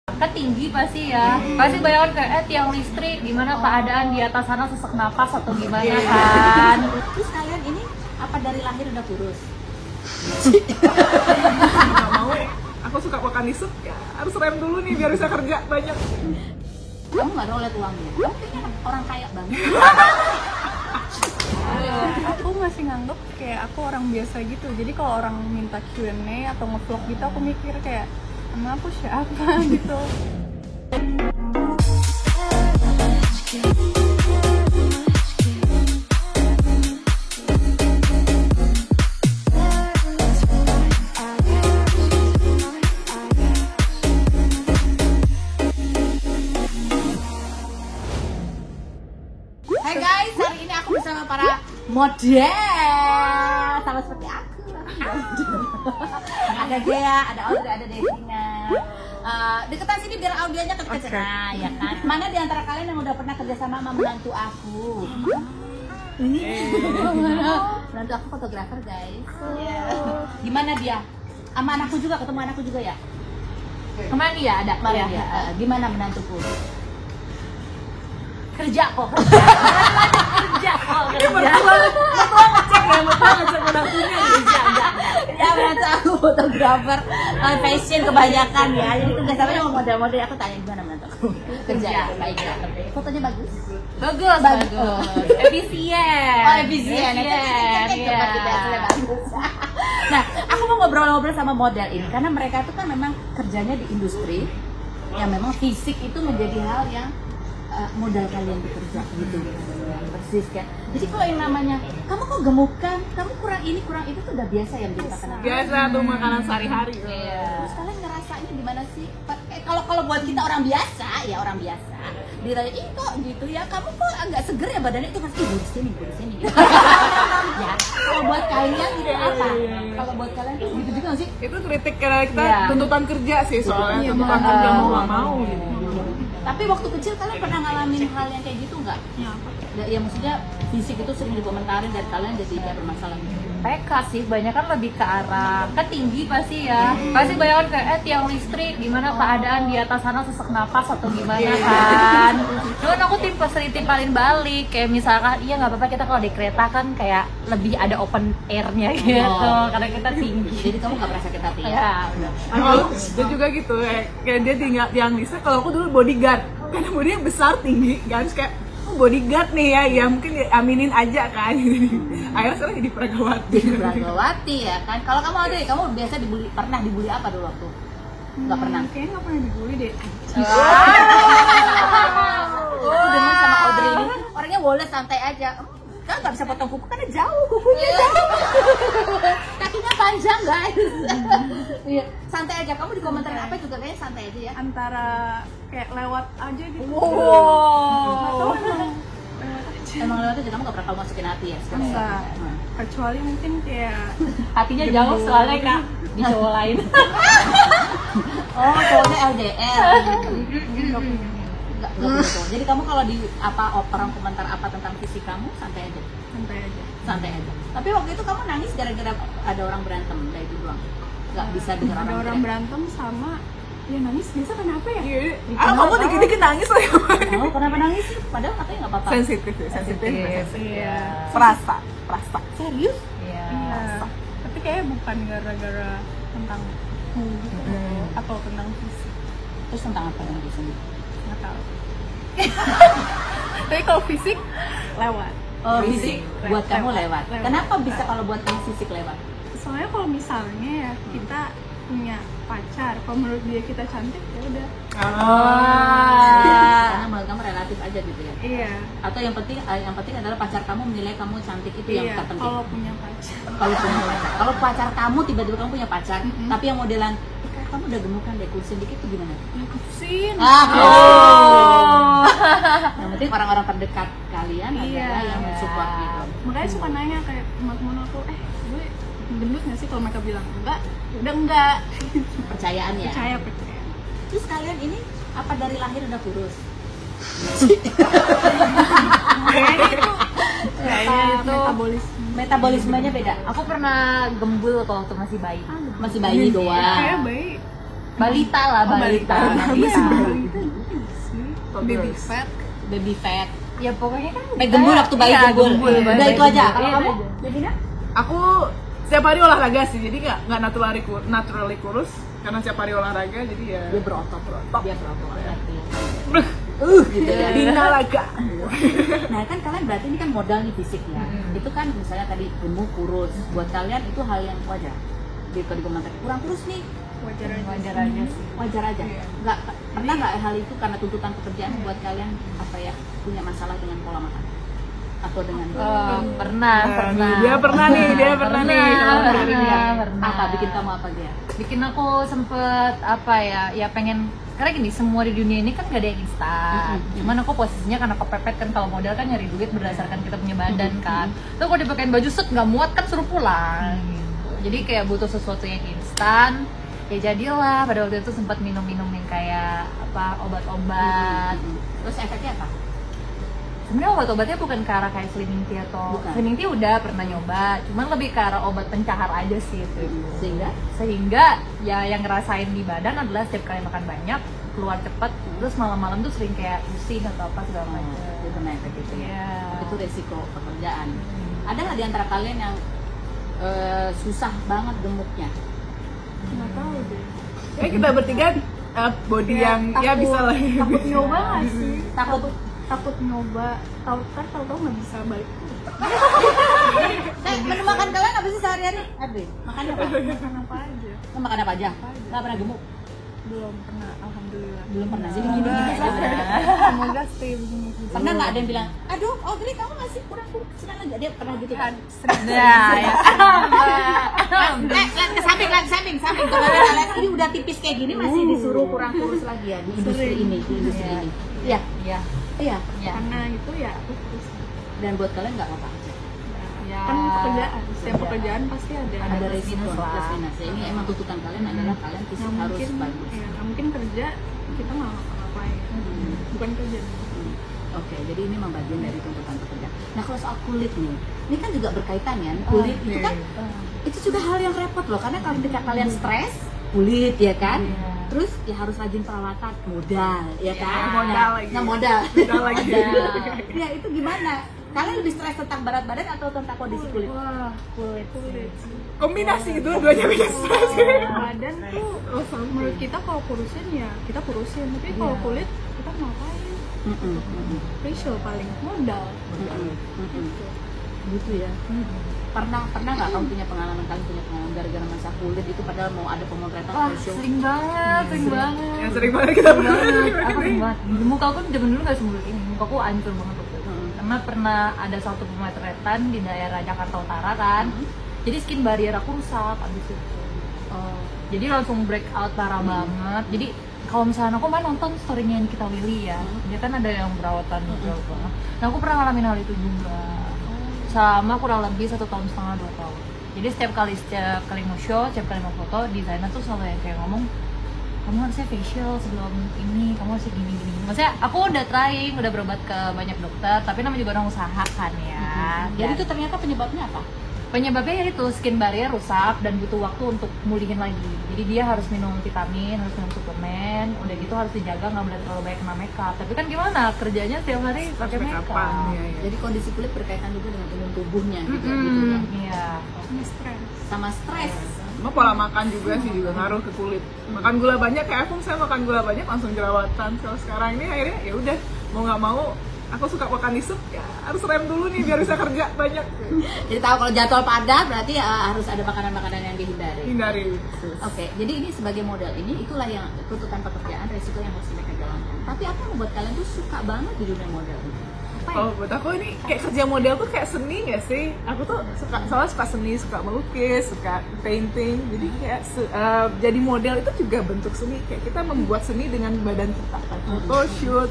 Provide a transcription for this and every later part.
Kan tinggi pasti ya, pasti bayangkan kayak tiang listrik, gimana keadaan di atas sana, sesak napas atau gimana kan. Terus kalian ini apa dari lahir udah kurus? Nggak mau, aku suka makan isuk ya, harus rem dulu nih biar bisa kerja banyak. Kamu nggak rolet uangnya? Kamu kayaknya orang kaya banget. Aku masih nganggep kayak aku orang biasa gitu. Jadi kalau orang minta Q&A atau nge-vlog gitu, aku mikir kayak emang aku siapa gitu. Hai guys, hari ini aku bersama para model sama seperti aku. Ada Gea, ada Audrey, ada Devina. Deketan sini biar audionya kecil-kecil. Nah, ya kan. Mana di antara kalian yang udah pernah kerja sama menantu aku? Menantu aku fotografer guys. Gimana dia? Sama anakku juga, ketemu anakku juga ya? Kemana dia ada? Kemarin Ya. dia. Gimana menantuku? Kerja kok, kerja kok, kerja. Ya menantu aku fotografer, fashion kebanyakan ya. Jadi kerjasamanya sama model-model. Aku tanya gimana menantu aku? Kerja baik ya. Fotonya bagus. Bagus, bagus, efisien. Oh efisien. Iya. Bagus. Nah, aku mau ngobrol-ngobrol sama model ini karena mereka tuh kan memang kerjanya di industri yang memang fisik itu menjadi hal yang modal kalian bekerja gitu. Persis kan. Jadi kalau yang namanya kamu kok gemukan, kamu kurang ini kurang itu tuh udah biasa ya menjadi makanan. Biasa tuh makanan sehari-hari. Terus kalian ngerasanya gimana sih? Kalau buat kita orang biasa, ya orang biasa. Ditanya, ih kok gitu ya, kamu kok agak seger ya badannya itu pasti di sini. Gitu. Ya, kalau buat kalian itu apa? Kalau buat kalian itu gitu juga nggak sih? Itu kritik karena kita Iya. tuntutan kerja sih soalnya Iya, tuntutan benar. kerja mau nggak mau gitu. Tapi waktu kecil kalian pernah ngalamin hal yang kayak gitu nggak? Ya, apa? Ya maksudnya fisik itu sering dikomentarin dari kalian jadi kayak bermasalah gitu. PK sih, banyak kan lebih ke arah kan tinggi pasti ya, pasti bayangkan kayak tiang listrik, gimana keadaan di atas sana, sesak napas atau gimana kan. Cuman aku timpalin balik, kayak misalkan iya nggak apa-apa kita kalau di kereta kan kayak lebih ada open airnya gitu, karena kita tinggi. Jadi kamu nggak merasa sakit hati ya? Ya, udah. Kalau dia juga gitu, kayak dia tinggal yang bisa. Kalau aku dulu bodyguard, karena bodinya besar tinggi, kan kayak bodyguard nih ya mungkin aminin aja kan. Akhirnya sekarang jadi peragawati. Pragawati ya kan. Kalau kamu ada, kamu biasa pernah dibully apa dulu waktu? Nggak pernah. Kayaknya nggak pernah dibully deh. Aku demen sama Audrey ini. Orangnya boleh santai aja. Kan nggak bisa potong kuku karena jauh kukunya jauh. Kakinya panjang guys. Iya, santai aja. Kamu di komentarin apa juga kayaknya santai aja ya. Antara kayak lewat aja gitu. Wow. Emang lewat aja, kamu nggak pernah kamu masukin hati ya? Enggak. Kecuali mungkin kayak Hatinya jauh soalnya kak di cowok lain. oh cowoknya LDR. nggak punya. Nggak punya cowok. Jadi kamu kalau di orang komentar apa tentang fisik kamu santai aja. Santai aja. Tapi waktu itu kamu nangis gara-gara ada orang berantem dari itu doang. Nggak bisa dengar Ada orang teriak. berantem sama ya nangis biasa kenapa ya? Iya. Kamu dikit-dikit nangis loh ya. Tahu kenapa nangis sih? Padahal katanya nggak apa-apa. Sensitif. Iya. Perasa. Serius? Iya. Iya. Tapi kayaknya bukan gara-gara tentang gitu atau tentang fisik. Terus tentang apa yang di sini? Nggak tahu. Tapi kalau fisik lewat. Oh, fisik buat kamu lewat. Lewat. Kenapa bisa kalau buat kamu fisik lewat? Soalnya kalau misalnya ya kita punya pacar, kalau menurut dia kita cantik ya udah. Karena menurut kamu relatif aja gitu ya. Iya. Atau yang penting adalah pacar kamu menilai kamu cantik itu yang Iya. terpenting. Kalau punya pacar. Kalau pacar kamu tiba-tiba kamu punya pacar, tapi yang modelan kamu udah gemukan deh kursin dikit tuh gimana? Ya kusin. Yang penting orang-orang terdekat kalian adalah yang mensupport gitu. Makanya suka nanya kayak teman-teman aku, gue gendut nggak sih? Kalau mereka bilang enggak, udah enggak. Percayaan ya. Percaya. Terus kalian ini apa dari lahir udah kurus? Kayaknya itu Metabolismenya beda. Aku pernah gembul waktu masih bayi. Masih bayi doang. kayak bayi balita lah, balita. Baby fat. Baby fat. Ya pokoknya kan Gembul waktu bayi iya, gembul. bayi Udah itu aja. gembul. Kalau Iya, kamu? itu aja. Jadinya? Aku setiap hari olahraga sih, jadi nggak naturally kurus karena setiap hari olahraga, jadi ya Dia berotot. Dia berotot. gitu ya. Bina laga. Nah kan kalian berarti ini kan modal nih fisiknya. Itu kan misalnya tadi gemuk kurus. Buat kalian itu hal yang wajar. Di komentar kurang kurus nih. Wajar aja. Wajar aja sih. Wajar aja. Nggak pernah nggak hal itu karena tuntutan pekerjaan buat kalian apa ya punya masalah dengan pola makan atau dengan Pernah. Dia pernah nih. Pernah. apa bikin kamu apa dia? Bikin aku sempet apa ya pengen, karena gini, semua di dunia ini kan gak ada yang instan. Cuman aku posisinya karena kepepet kan, kalau modal kan nyari duit berdasarkan kita punya badan kan. Tuh kalau dipakein baju set nggak muat kan suruh pulang. Jadi kayak butuh sesuatu yang instan. Ya jadilah pada waktu itu sempat minum-minum yang kayak apa obat-obat. Terus efeknya apa? Sebenarnya obat-obatnya bukan ke arah kayak Slimming Tea atau Bukan. Slimming Tea udah pernah nyoba, cuman lebih ke arah obat pencahar aja sih itu. Sehingga Ya yang ngerasain di badan adalah setiap kali makan banyak keluar cepet, terus malam-malam tuh sering kayak pusing atau apa segala macam. itu kena efek itu ya. Iya. Itu resiko pekerjaan. Ada nggak di antara kalian yang susah banget gemuknya? Nggak tahu deh. Ya kita bertiga body yang ya bisa lah. Takut nyoba nggak sih? Takut nyoba. Tahu-tahu nggak bisa balik. menu makan kalian apa sih sehari-hari? Aduh, makan apa? Makan apa aja? Makan apa aja? Nggak pernah gemuk? Belum pernah, alhamdulillah. Belum pernah. Jadi gini aja. Semoga stay begini. Pernah nggak ada yang bilang, aduh Audrey kamu masih kurang senang aja? Dia pernah gitu kan? Ya. Lihat ke samping. Kalau lihat ini udah tipis kayak gini masih disuruh kurang kurus lagi ya di industri ini, Iya. Iya. Iya. Karena itu ya aku terus. Dan buat kalian nggak apa-apa aja. Ya. Kan pekerjaan, setiap pekerjaan pasti ada. Ada plus resiko minus lah. plus minus. Ya, ini emang tuntutan kalian adalah kalian fisik Nggak harus mungkin, bagus. ya, nggak mungkin kerja kita nggak ngapain. Bukan kerja. Oke, jadi ini memang bagian dari tuntutan pekerjaan. Nah kalau soal kulit nih, ini kan juga berkaitan ya. Kulit itu kan, itu juga hal yang repot loh. Karena kalau ketika kalian stres, kulit ya kan. Terus ya harus rajin perawatan, modal ya kan. modal lagi. Nah modal. Modal lagi. Ya itu gimana? Kalian lebih stres tentang berat badan atau tentang kondisi kulit? Wah, kulit. Kombinasi itu dua-duanya bikin stres. Badan tuh menurut kita kalau kurusin ya kita kurusin, tapi kalau kulit kita ngapain? Facial paling modal. Gitu ya. Pernah nggak kamu punya pengalaman gara-gara masalah kulit itu padahal mau ada pemotretan Wah, facial? sering banget. Yang sering banget kita Aku sering banget. Muka aku zaman dulu nggak semulus ini. Muka aku hancur banget waktu itu. Karena pernah ada satu pemotretan di daerah Jakarta Utara kan. Jadi skin barrier aku rusak abis itu. Jadi langsung breakout parah banget. Jadi kalau misalnya aku nonton story-nya Nikita Willy ya, dia kan ada yang berawatan juga. Nah aku pernah ngalamin hal itu juga. Sama kurang lebih 1,5 tahun 2 tahun. Jadi setiap kali nge-show, setiap kali mau foto, desainer tuh selalu yang kayak ngomong, kamu harusnya facial sebelum ini, kamu harusnya gini. Maksudnya aku udah trying, udah berobat ke banyak dokter, tapi namanya juga orang usaha kan ya. Jadi itu ternyata penyebabnya apa? Penyebabnya yaitu skin barrier rusak dan butuh waktu untuk mulihin lagi. Jadi dia harus minum vitamin, harus minum suplemen, udah gitu harus dijaga nggak boleh terlalu banyak kena makeup. Tapi kan gimana kerjanya setiap hari pakai makeup. Jadi kondisi kulit berkaitan juga dengan imun tubuhnya juga gitu ya. Iya. Sama stres. Cuma pola makan juga sih juga ngaruh ke kulit. Makan gula banyak kayak aku, saya makan gula banyak langsung jerawatan. Kalau sekarang ini akhirnya ya udah mau nggak mau aku suka makan di sup ya harus rem dulu nih biar bisa kerja banyak. Jadi tahu kalau jadwal padat berarti harus ada makanan-makanan yang dihindari. Hindari. Oke, jadi ini sebagai model ini itulah yang tuntutan pekerjaan, resiko yang harus mereka jalankan. Tapi apa yang membuat kalian tuh suka banget di dunia model ini? Oh, buat aku ini kayak kerja model tuh kayak seni gak sih? Aku tuh soalnya suka seni, suka melukis, suka painting. Jadi kayak jadi model itu juga bentuk seni. Kayak kita membuat seni dengan badan kita. Photoshoot,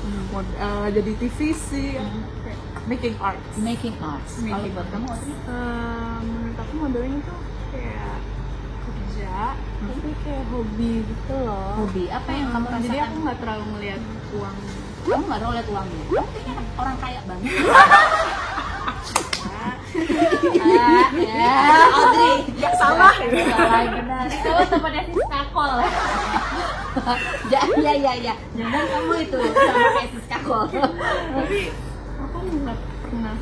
jadi TVC, kayak making art. Making arts. Kalau buat kamu Audrey? Menurut aku modelnya tuh kayak kerja, tapi kayak hobi gitu loh. Hobi. Apa yang kamu rasakan? Jadi aku nggak terlalu ngeliat uang. Kamu nggak tahu lihat uangnya. Kamu kayaknya orang kaya banget. Audrey. Nggak salah. Salah benar. Kamu temannya si Skakol. Ya. Jangan kamu itu sama kayak Siska Kol. Tapi aku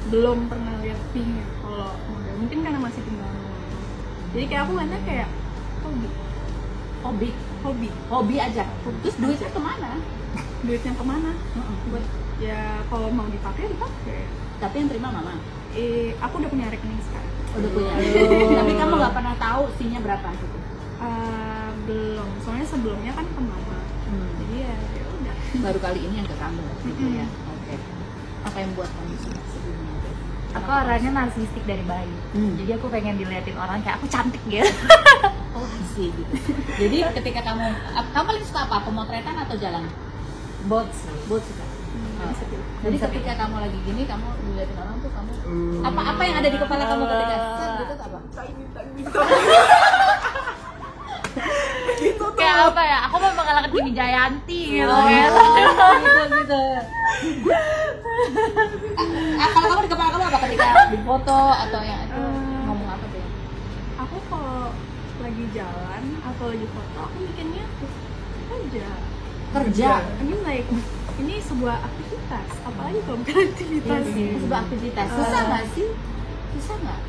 belum pernah lihat pink ya kalau model. Mungkin karena masih tinggal doang. Jadi kayak aku ngeliatnya kayak Hobi aja. Terus duitnya kemana? duitnya kemana? Buat ya kalau mau dipakai. Tapi yang terima mama. Aku udah punya rekening sekarang. Udah punya. Tapi kamu nggak pernah tahu fee-nya berapa gitu? Belum, soalnya sebelumnya kan ke mama. Jadi ya udah. Baru kali ini yang ke kamu gitu ya. Oke. Apa yang buat kamu suka sebelumnya? Aku orangnya narsistik dari bayi. Jadi aku pengen diliatin orang kayak aku cantik gitu. Oh sih gitu. Jadi ketika kamu paling suka apa? Pemotretan atau jalan? Both suka. Jadi ketika kamu lagi gini, kamu diliatin orang tuh kamu apa yang ada di kepala kamu ketika gitu apa? Kayak apa ya? Aku mau mengalahkan Kimi Jayanti gitu kan. Gitu. Kalau kamu di kepala kamu apa ketika di foto atau yang itu ngomong apa tuh? Aku kalau lagi jalan atau lagi foto, aku bikinnya Kerja. I mean like ini sebuah aktivitas, apalagi kalau bukan aktivitas. Sebuah aktivitas. Susah nggak sih? Susah nggak?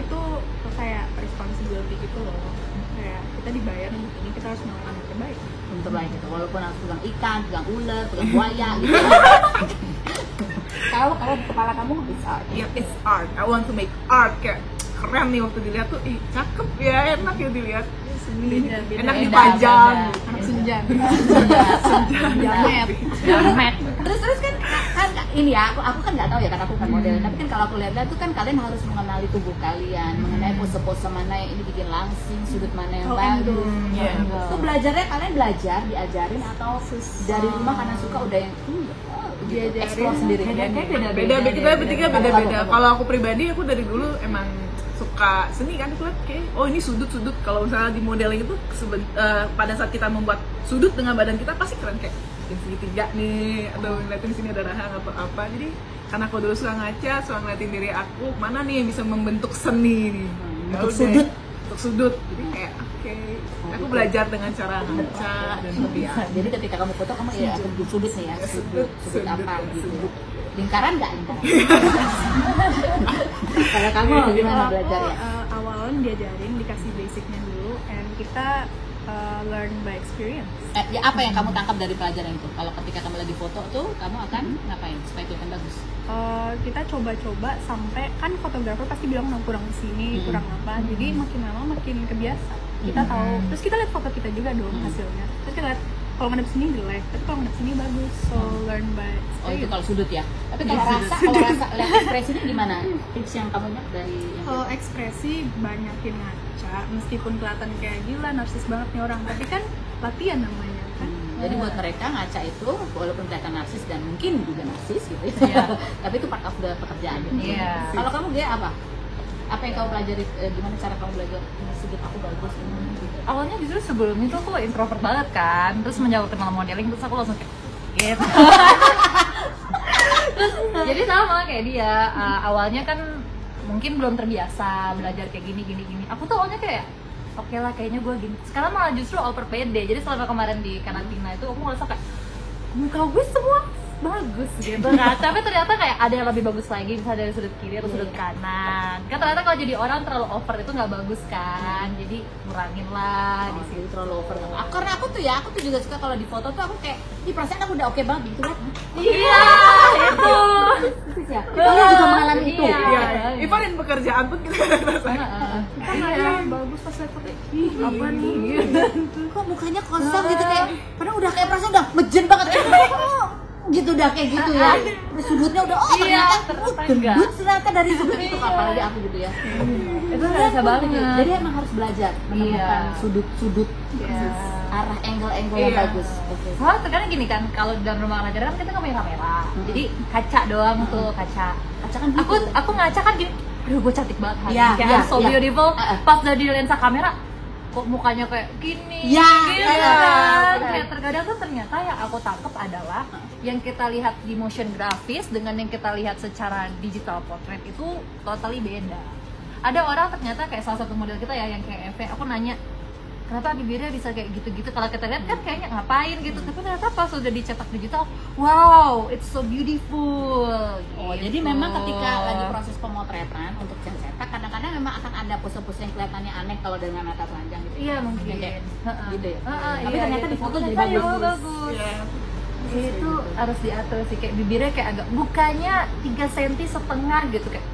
Itu kayak responsibility gitu loh. Kayak kita dibayar untuk ini, kita harus melakukan yang terbaik. Untuk lain gitu, walaupun harus pegang ikan, pegang ular, pegang buaya gitu. Kalau di kepala kamu it's art. Yeah, it's art. I want to make art. Kayak keren nih waktu dilihat tuh, cakep ya, enak ya dilihat. Beda. Enak dipajang. Anak senja. Jamet. Terus kan ini ya, aku kan nggak tahu ya karena aku kan model. Tapi kan kalau aku lihat tuh kan kalian harus mengenali tubuh kalian, mengenai pose-pose mana yang ini bikin langsing, sudut mana yang bagus. Itu belajarnya kalian diajarin atau dari rumah karena suka udah yang Diajarin. explore sendiri. Beda, kita bertiga beda-beda. Kalau aku pribadi, aku dari dulu emang suka seni kan, aku lihat kayak ini sudut-sudut. Kalau misalnya di modeling itu pada saat kita membuat sudut dengan badan kita pasti keren, kayak segitiga nih, atau ngeliatin sini ada rahang atau apa. Jadi karena aku dulu suka ngaca, suka ngeliatin diri aku mana nih yang bisa membentuk seni nih. Untuk sudut. Jadi kayak aku belajar dengan cara ngaca dan melihat. Jadi ketika kamu foto kamu ya sudut nih ya, sudut apa gitu. Lingkaran nggak lingkaran? Kalau kamu gimana belajar ya? Awalan diajarin, dikasih basicnya dulu, and kita learn by experience. Ya apa yang kamu tangkap dari pelajaran itu? Kalau ketika kamu lagi foto tuh, kamu akan ngapain supaya kelihatan bagus? Kita coba-coba sampai kan fotografer pasti bilang kurang di sini, kurang apa. Jadi makin lama makin kebiasa. Kita tahu. Terus kita lihat foto kita juga dong hasilnya. Terus kita lihat kalau ngadep sini jelek, tapi kalau ngadep sini bagus. So learn by experience. Oh itu kalau sudut ya. Tapi kalau rasa lihat ekspresinya gimana? Tips yang kamu lihat dari Kalau ekspresi banyakin ngaca, meskipun kelihatan kayak gila narsis banget nih orang, tapi kan latihan namanya kan. Jadi buat mereka ngaca itu walaupun kelihatan narsis dan mungkin juga narsis gitu ya. Tapi itu part of the pekerjaan. Iya. Kalau kamu dia apa? Apa yang kamu pelajari? Gimana cara kamu belajar? Sudut aku bagus ini. Gitu. Awalnya justru sebelum itu aku introvert banget kan. Terus menjauh kenal modeling terus aku langsung kayak gitu. Terus jadi sama kayak dia. Awalnya kan mungkin belum terbiasa belajar kayak gini. Aku tuh awalnya kayak oke lah kayaknya gue gini. Sekarang malah justru over pede. Jadi selama kemarin di karantina itu aku ngerasa kayak muka gue semua bagus gitu kan. Tapi ternyata kayak ada yang lebih bagus lagi, bisa dari sudut kiri atau sudut kanan. Kan ternyata kalau jadi orang terlalu over itu nggak bagus kan. Jadi kurangin lah di situ. Terlalu over. Karena aku tuh juga suka kalau di foto tuh aku kayak perasaan aku udah oke banget gitu kan. Iya, itu. Ya. Kalian juga mengalami itu. Iya. Even in pekerjaan pun kita rasanya. Iya, bagus pas lihat foto. Apa nih? Kok mukanya kosong gitu kayak padahal udah kayak perasaan udah mejen banget. Gitu udah kayak gitu ya. Sudutnya udah ternyata gendut ternyata dari sudut itu apalagi aku gitu ya. Itu rasa banget. Jadi emang harus belajar menemukan sudut-sudut arah angle-angle yang bagus. Oke. Soalnya terkadang gini kan, kalau di dalam rumah ngajar kan kita nggak punya kamera, jadi kaca doang tuh kaca. Kaca kan gitu. Aku ngaca kan gini, aduh gue cantik banget hari Iya, ini, kayak iya, so iya. beautiful. Pas udah di lensa kamera, kok mukanya kayak gini, Iya, gitu iya, kan. iya. Kayak terkadang tuh ternyata yang aku tangkap adalah yang kita lihat di motion grafis dengan yang kita lihat secara digital portrait itu totally beda. Ada orang ternyata kayak salah satu model kita ya yang kayak Eve, aku nanya kenapa bibirnya bisa kayak gitu-gitu, kalau kita lihat kan kayaknya ngapain gitu, tapi ternyata pas sudah dicetak digital, wow, it's so beautiful. Oh, gitu. jadi memang ketika lagi proses pemotretan untuk yang cetak, kadang-kadang memang akan ada pose-pose yang kelihatannya aneh kalau dengan mata telanjang gitu. Iya mungkin. Yang kayak gitu ya. Tapi Iya, ternyata iya, di foto jadi ternyata bagus. bagus. Iya. Itu harus diatur sih, kayak bibirnya kayak agak bukanya 3 cm setengah gitu kayak.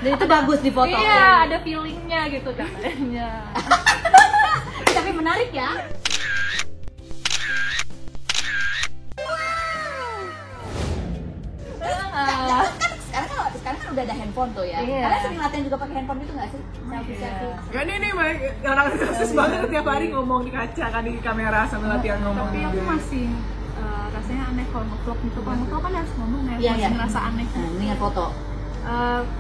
Dan itu bagus di foto. Iya, ada feelingnya gitu katanya. Tapi menarik ya. Sekarang kan udah ada handphone tuh ya. Iya. Kalian sering latihan juga pakai handphone gitu nggak sih? Selfie. Ya ini orang khusus banget tiap hari ngomong di kaca kan, di kamera sambil latihan ngomong. Tapi aku masih rasanya aneh kalau nge-vlog gitu. Kalau nge-vlog kan harus ngomong ya, Iya, masih iya. ngerasa aneh. Nah, mendingan foto.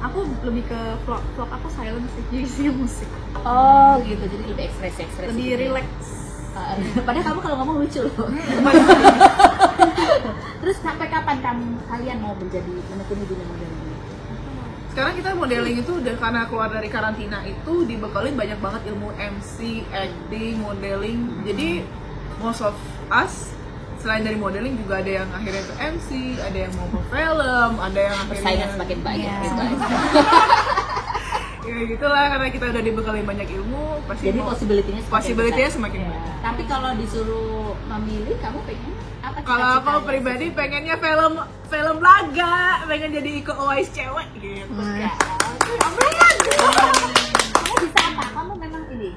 Aku lebih ke vlog aku silent sih, jadi sih musik. Oh gitu, jadi lebih ekspresi. Lebih relax. Padahal kamu kalau ngomong lucu loh. Terus sampai kapan kalian mau menjadi menekuni dunia modeling ini? Sekarang kita modeling itu udah karena keluar dari karantina itu dibekalin banyak banget ilmu MC, acting, modeling. Jadi most of us selain dari modeling juga ada yang akhirnya ke MC, ada yang mau ke film, ada yang Persaingan akhirnya semakin banyak Iya. gitu. ya gitulah, karena kita udah dibekalin banyak ilmu, pasti Jadi mau- possibility-nya semakin possibility-nya besar. semakin Iya. banyak. Tapi kalau disuruh memilih, kamu pengen apa? Kalau aku cita-citanya? pribadi pengennya film laga, pengen jadi Iko Uwais cewek gitu. Kamu bisa apa? Kamu memang ini.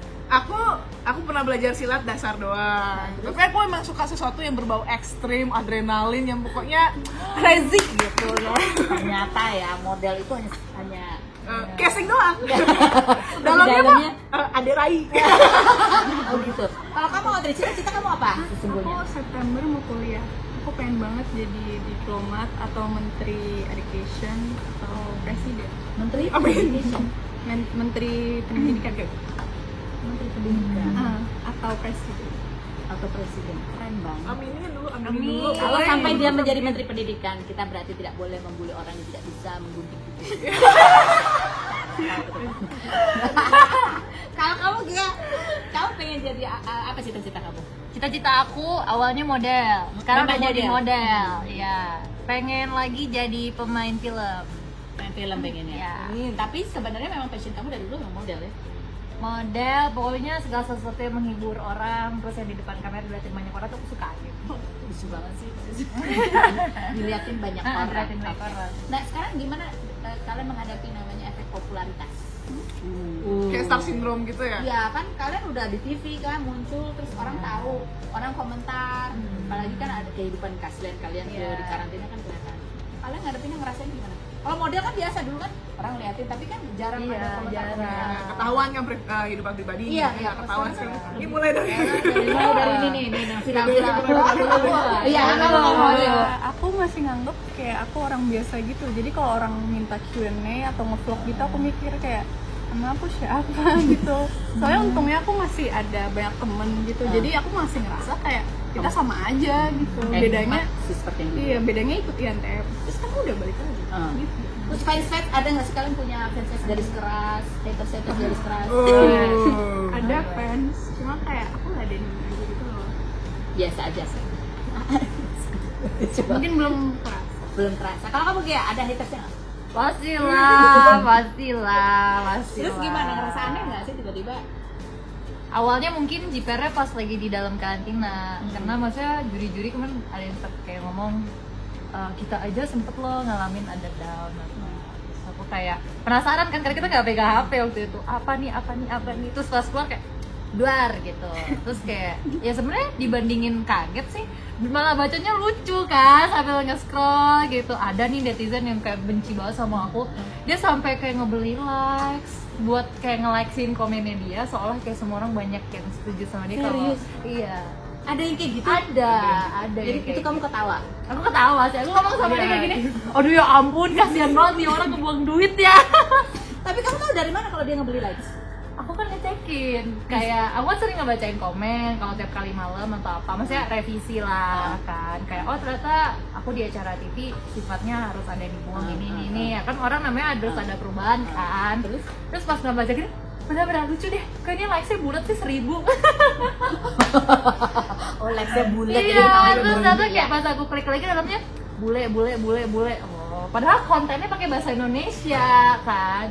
Aku pernah belajar silat dasar doang. Tapi aku emang suka sesuatu yang berbau ekstrim, adrenalin, yang pokoknya crazy gitu. Ternyata ya model itu hanya Casing doang. dalamnya Dalamnya mah ada rai. oh gitu. Kalau kamu Audrey, cita-cita kamu apa sesungguhnya? Aku September mau kuliah. Aku pengen banget jadi diplomat atau menteri education atau presiden. Menteri Amin. Pendidikan. Menteri pendidikan Menteri Pendidikan atau presiden. atau presiden. Keren banget. Aminin dulu, aminin Amin. dulu. Kalau Boleh. sampai dia menjadi menteri pendidikan, kita berarti tidak boleh membuli orang yang tidak bisa menggunting kuku. Kalau kamu gak, kamu pengen jadi apa cita-cita kamu? Cita-cita aku awalnya model, sekarang udah Memang jadi model. model. Iya, pengen lagi jadi pemain film. Main film pengennya. Ya. Tapi sebenarnya memang passion kamu dari dulu memang model ya. Model, pokoknya segala sesuatu yang menghibur orang, terus yang di depan kamera dilihatin banyak orang tuh aku suka gitu. Lucu banget sih. Diliatin banyak Ah, orang. diliatin banyak Oke. orang. Nah sekarang gimana kalian menghadapi namanya efek popularitas? Kayak star syndrome gitu ya. Iya kan kalian udah di TV kan muncul terus orang tahu, orang komentar, apalagi kan ada kehidupan kaslian kalian Iya. di karantina kan kelihatan. Kalian ngadepinnya ngerasain gimana? Kalau model kan biasa dulu kan orang liatin tapi kan jarang Iya, ada komentar. jarang. Nah, ketahuan kan kehidupan pribadi. Iya, ya, iya. ketahuan sekarang. Ini mulai dari Dari ini nih film. Iya, Jangan kamu ngomong ngomong. dulu. Aku masih nganggep kayak aku orang biasa gitu. Jadi kalau orang minta Q&A atau nge-vlog gitu, aku mikir kayak emang aku siapa gitu. Soalnya untungnya aku masih ada banyak temen gitu. Jadi aku masih ngerasa kayak kita sama aja gitu. Bedanya seperti yang iya, bedanya ikut INTF. Terus kamu udah balik lagi. Gitu. Terus fans ada nggak sih kalian punya fans garis keras, haters garis keras? Oh. Ada fans, cuma kayak aku nggak ada aja gitu loh. Biasa aja sih. Coba. Mungkin belum keras. Belum terasa. Kalau kamu kayak ada hatersnya nggak? Pastilah. Terus gimana? Ngerasa aneh nggak sih tiba-tiba? Awalnya mungkin jipernya pas lagi di dalam karantina, karena maksudnya juri-juri kemarin ada yang kayak ngomong kita aja sempet loh ngalamin ada down. Terus aku kayak penasaran kan, karena kita nggak pegang HP waktu itu. Apa nih? Terus pas keluar kayak duar gitu. Terus kayak ya sebenarnya dibandingin kaget sih, malah bacanya lucu kan sambil nge-scroll gitu. Ada nih netizen yang kayak benci banget sama aku, dia sampai kayak ngebeli likes buat kayak nge-likesin komennya dia, seolah kayak semua orang banyak yang setuju sama dia. Kalau Serius? iya Ada yang kayak gitu? ada Jadi yang kayak itu kamu gitu. ketawa? Aku ketawa sih, aku ngomong sama dia kayak gini, aduh ya ampun kasihan banget nih orang kebuang duit ya. Tapi kamu tahu dari mana kalau dia ngebeli likes? Aku aku kan ngecekin kayak aku kan sering ngebacain komen kalau tiap kali malam atau apa, maksudnya revisi lah kan, kayak oh ternyata aku di acara TV sifatnya harus ada dibuang ini ya kan, orang namanya harus ada perubahan kan. Terus pas nggak baca gini benar-benar lucu deh, kayaknya likes-nya bulat sih 1000. Oh, like-nya bulat. Iya, terus ternyata kayak pas aku klik lagi dalamnya bule. Oh, padahal kontennya pakai bahasa Indonesia kan,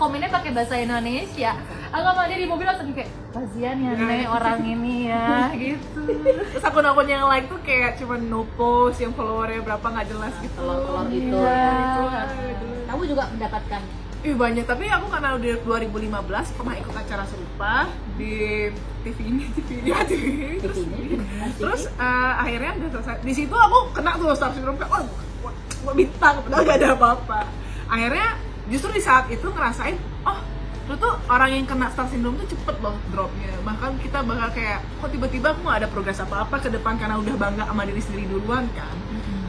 komennya pakai bahasa Indonesia. Aku sama dia di mobil langsung kayak kasihan ya nih orang ini ya gitu. Terus akun-akun yang like tuh kayak cuma no post, yang followernya berapa nggak jelas gitu. Telur itu. Kamu juga mendapatkan Banyak, tapi aku karena udah 2015 pernah ikut acara serupa di TV ini. Terus akhirnya udah selesai. Di situ aku kena tuh star syndrome, kayak gue bintang, padahal gak ada apa-apa. Akhirnya justru di saat itu ngerasain, lu tuh orang yang kena star syndrome tuh cepet loh dropnya. Bahkan kita bakal kayak, kok tiba-tiba aku gak ada progres apa-apa ke depan karena udah bangga sama diri sendiri duluan kan.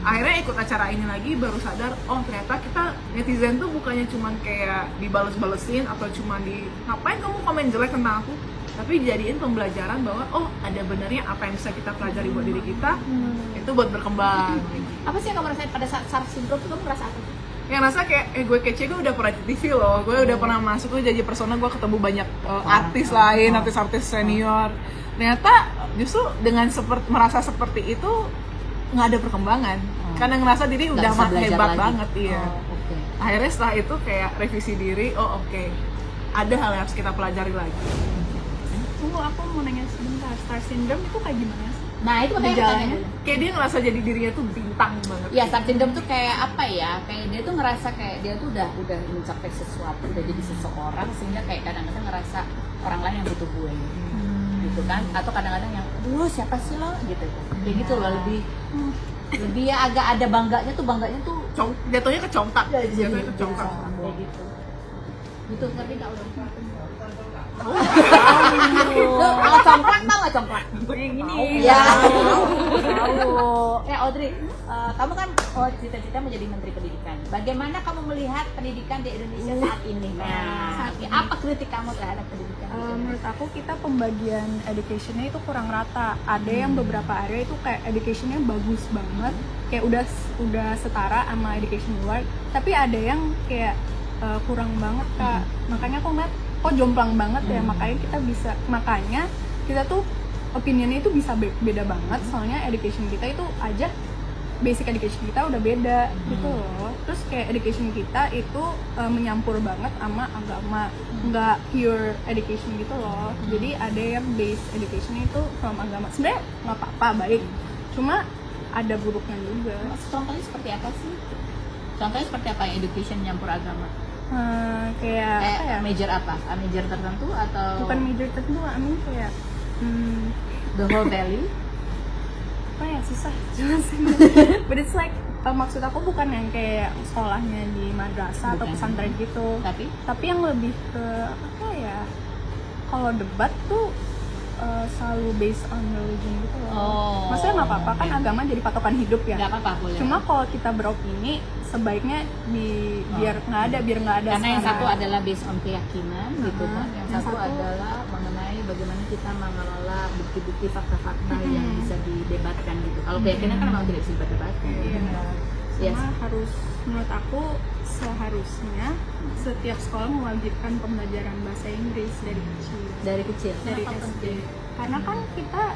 Akhirnya ikut acara ini lagi baru sadar, ternyata kita netizen tuh bukannya cuman kayak dibales-balesin atau cuma ngapain kamu komen jelek tentang aku, tapi dijadiin pembelajaran bahwa ada benernya apa yang bisa kita pelajari buat diri kita, itu buat berkembang. apa sih yang kamu rasain pada saat star syndrome itu? Kamu merasa apa? Yang rasa kayak gue kece, gue udah pernah di TV loh, gue udah pernah masuk, gue jadi persona, gue ketemu banyak artis lain, artis-artis senior. Ternyata justru dengan merasa seperti itu nggak ada perkembangan, karena ngerasa diri udah hebat banget. Akhirnya setelah itu kayak revisi diri, ada hal yang harus kita pelajari lagi. Tunggu, aku mau nanya sebentar, star syndrome itu kayak gimana sih? Nah itu makanya Gejalanya? Kayak dia ngerasa jadi dirinya tuh bintang banget. ya star syndrome tuh kayak apa ya, kayak dia tuh ngerasa kayak dia tuh udah mencapai sesuatu, udah jadi seseorang, sehingga kayak kadang-kadang ngerasa orang lain yang butuh gue gitu kan, atau kadang-kadang yang siapa sih lo gitu, kayak gitu loh, lebih ya agak ada bangganya tuh Jatuhnya kecongkak. Jatuhnya kecongkak. kayak gitu tapi nggak udah kalau congklak tau nggak congklak? Yang ini Ya, Audrey, kamu kan cita-cita menjadi Menteri Pendidikan. Bagaimana kamu melihat pendidikan di Indonesia saat ini? Apa kritik kamu terhadap pendidikan? menurut aku kita pembagian education-nya itu kurang rata. Ada yang beberapa area itu kayak education-nya bagus banget, kayak udah setara sama education luar. Tapi ada yang kayak kurang banget Kak. Makanya aku ngeliat kok jomplang banget ya. Makanya kita tuh opinionnya itu bisa beda banget. Soalnya education kita itu aja, basic education kita udah beda gitu loh. Terus kayak education kita itu menyampur banget sama agama, nggak pure education gitu loh. Jadi ada yang base education itu from agama. Sebenarnya nggak apa-apa, baik. Cuma ada buruknya juga. Contohnya seperti apa sih? Contohnya seperti apa yang education nyampur agama? Kayak apa ya? Major apa? Major tertentu atau? Bukan major tertentu, kayak The whole value? apa ya, susah jelasin. But it's like maksud aku bukan yang kayak sekolahnya di madrasah atau pesantren gitu, tapi yang lebih ke apa ya, kalau debat tuh selalu based on religion gitu loh. Maksudnya nggak apa-apa kan, agama jadi patokan hidup ya. Nggak apa-apa, boleh. Cuma kalau kita beropini sebaiknya biar nggak ada karena yang satu sekarang. adalah based on keyakinan gitu kan, yang satu adalah mengenai bagaimana kita mengelola bukti-bukti fakta-fakta yang bisa didebatkan gitu. Kalau keyakinan kan memang tidak bisa didebatkan. Cuma harus, menurut aku seharusnya setiap sekolah mewajibkan pembelajaran bahasa Inggris dari kecil. Dari SD. Karena kan kita,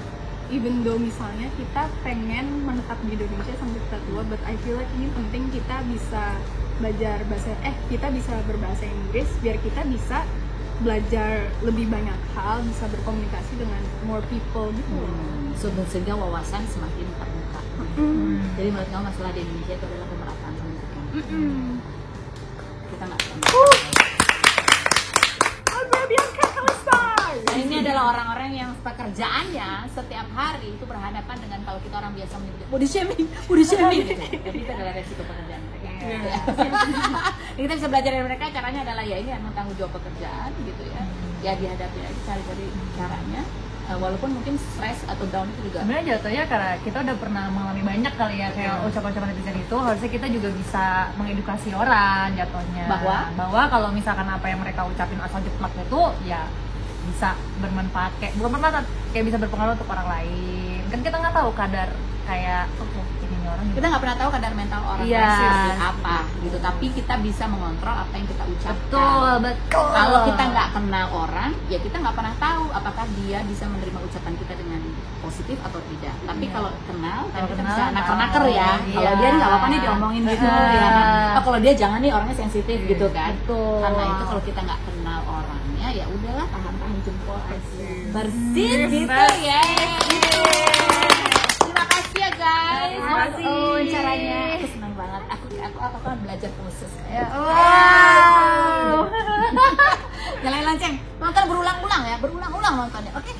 even though misalnya kita pengen menetap di Indonesia sampai kita tua, but I feel like ini penting kita bisa belajar kita bisa berbahasa Inggris biar kita bisa belajar lebih banyak hal, bisa berkomunikasi dengan more people gitu. Sehingga wawasan semakin terbuka. Jadi menurut kamu masalah di Indonesia itu adalah pemerataan pendidikan. Kita nggak tahu. Dan ini adalah orang-orang yang pekerjaannya setiap hari itu berhadapan dengan, kalau kita orang biasa menyebut body shaming. Jadi itu adalah resiko pekerjaan mereka. Jadi kita bisa belajar dari mereka, caranya adalah ya ini emang tanggung jawab pekerjaan gitu ya. Ya dihadapi aja, cari caranya. walaupun mungkin stres atau down itu juga. Sebenarnya jatuhnya karena kita udah pernah mengalami banyak kali ya kayak ucapan-ucapan netizen itu, harusnya kita juga bisa mengedukasi orang jatuhnya bahwa kalau misalkan apa yang mereka ucapin asal jeplak itu ya bisa bermanfaat, bukan bermanfaat, kayak bisa berpengaruh untuk orang lain. Kan kita nggak tahu kadar kayak ini orang Kita nggak pernah tahu kadar mental orang Iya. seperti apa gitu, tapi kita bisa mengontrol apa yang kita ucapkan. betul. Kalau kita nggak kenal orang, ya kita nggak pernah tahu apakah dia bisa menerima ucapan kita dengan positif atau tidak. Tapi kalau kenal, kan Kalau kita kenal, bisa naker-naker ya. iya. Kalau dia nggak apa-apa nih diomongin gitu ya. Oh, kalau dia jangan nih, orangnya sensitif gitu kan. Betul. Karena itu kalau kita nggak kenal orangnya, ya udahlah, tahan-tahan jempol aja. Bersih gitu ya. Terima kasih ya guys. Terima kasih. Caranya aku senang banget. Aku kan belajar khusus. Ya, wow. Nyalain lonceng. Nonton berulang-ulang ya, berulang-ulang nontonnya. Oke.